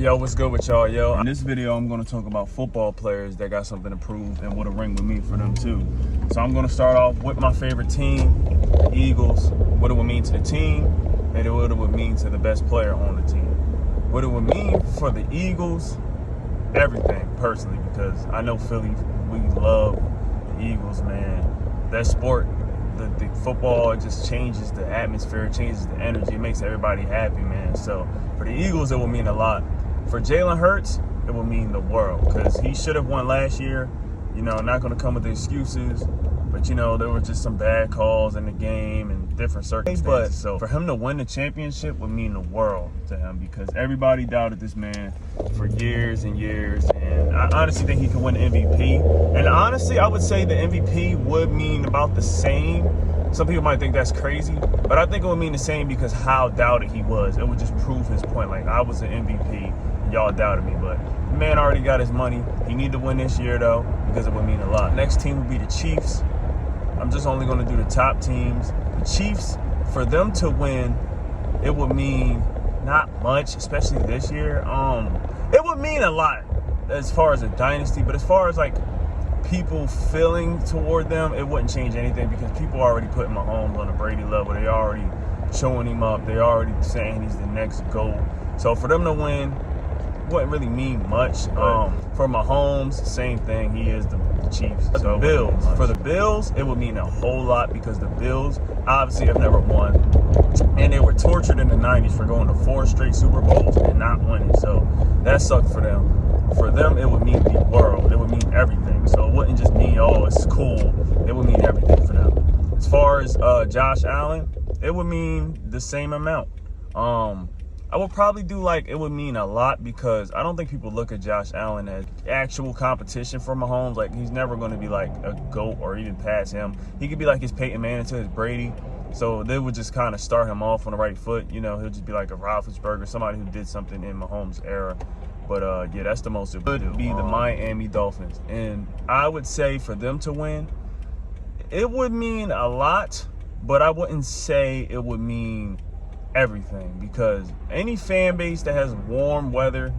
Yo, what's good with y'all, yo? In this video, I'm gonna talk about football players that got something to prove and what a ring would mean for them too. So I'm gonna start off with my favorite team, the Eagles, what it would mean to the team, and what it would mean to the best player on the team. What it would mean for the Eagles, everything, personally, because I know Philly, we love the Eagles, man. That sport, the football, it just changes the atmosphere, it changes the energy, it makes everybody happy, man. So for the Eagles, it will mean a lot. For Jalen Hurts, it will mean the world, because he should have won last year. You know, not going to come with the excuses, but, you know, there were just some bad calls in the game and different circumstances. But so for him to win the championship would mean the world to him, because everybody doubted this man for years and years. And I honestly think he could win the MVP. And honestly, I would say the MVP would mean about the same. Some people might think that's crazy, but I think it would mean the same because how doubted he was. It would just prove his point. Like, I was an MVP, y'all doubted me, but the man already got his money. He need to win this year, though, because it would mean a lot. Next team would be the Chiefs. I'm just only going to do the top teams. The Chiefs, for them to win, it would mean not much, especially this year. It would mean a lot as far as a dynasty, but as far as, like, people feeling toward them, it wouldn't change anything, because people are already putting Mahomes on the Brady level. They already showing him up. They already saying he's the next GOAT. So for them to win, wouldn't really mean much. For Mahomes, same thing. He is the Chiefs. So Bills. For the Bills, it would mean a whole lot, because the Bills obviously have never won, and they were tortured in the 90s for going to 4 straight Super Bowls and not winning. So that sucked for them. For them, it would mean the world. It would mean everything. So it wouldn't just mean, oh, it's cool. It would mean everything for them. As far as Josh Allen, it would mean the same amount. I would probably do, like, it would mean a lot, because I don't think people look at Josh Allen as actual competition for Mahomes. Like, he's never going to be like a GOAT or even pass him. He could be like his Peyton Manning to his Brady. So they would just kind of start him off on the right foot. You know, he'll just be like a Roethlisberger, somebody who did something in Mahomes' era. But, yeah, that's the most it would be the Miami Dolphins. And I would say for them to win, it would mean a lot, but I wouldn't say it would mean everything, because any fan base that has warm weather,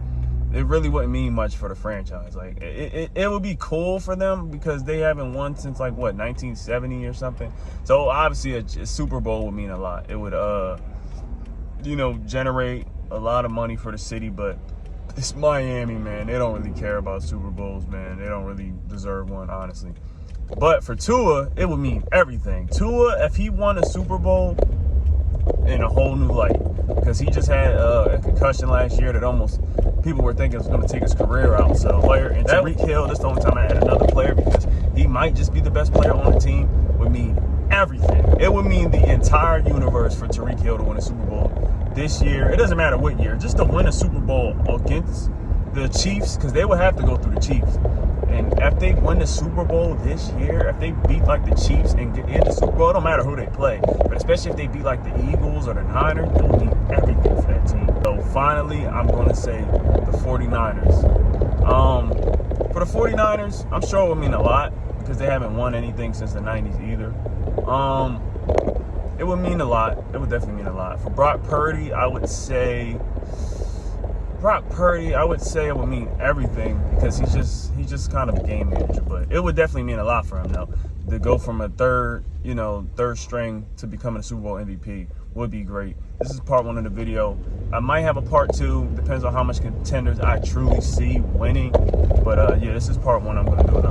it really wouldn't mean much for the franchise. Like, it would be cool for them, because they haven't won since, like, what, 1970 or something. So obviously a Super Bowl would mean a lot. It would, you know, generate a lot of money for the city, but it's Miami, man. They don't really care about Super Bowls, man. They don't really deserve one, honestly. But for Tua, it would mean everything. Tua, if he won a Super Bowl, in a whole new light, because he just had a concussion last year that almost people were thinking was going to take his career out. So player and Tyreek Hill, this is the only time I had another player, because he might just be the best player on the team, would mean everything. It would mean the entire universe for Tyreek Hill to win a Super Bowl this year. It doesn't matter what year, just to win a Super Bowl against the Chiefs, because they would have to go through the Chiefs. And if they win the Super Bowl this year, if they beat like the Chiefs and get in the Super Bowl, it don't matter who they play. But especially if they beat like the Eagles or the Niners, it will mean everything for that team. So finally, I'm going to say the 49ers. For the 49ers, I'm sure it would mean a lot, because they haven't won anything since the 90s either. It would mean a lot. It would definitely mean a lot. For Brock Purdy, I would say it would mean everything, because he's just kind of a game manager. But it would definitely mean a lot for him, though. To go from a third string to becoming a Super Bowl MVP would be great. This is part 1 of the video. I might have a part 2. Depends on how much contenders I truly see winning. But yeah, this is part 1. I'm going to do it.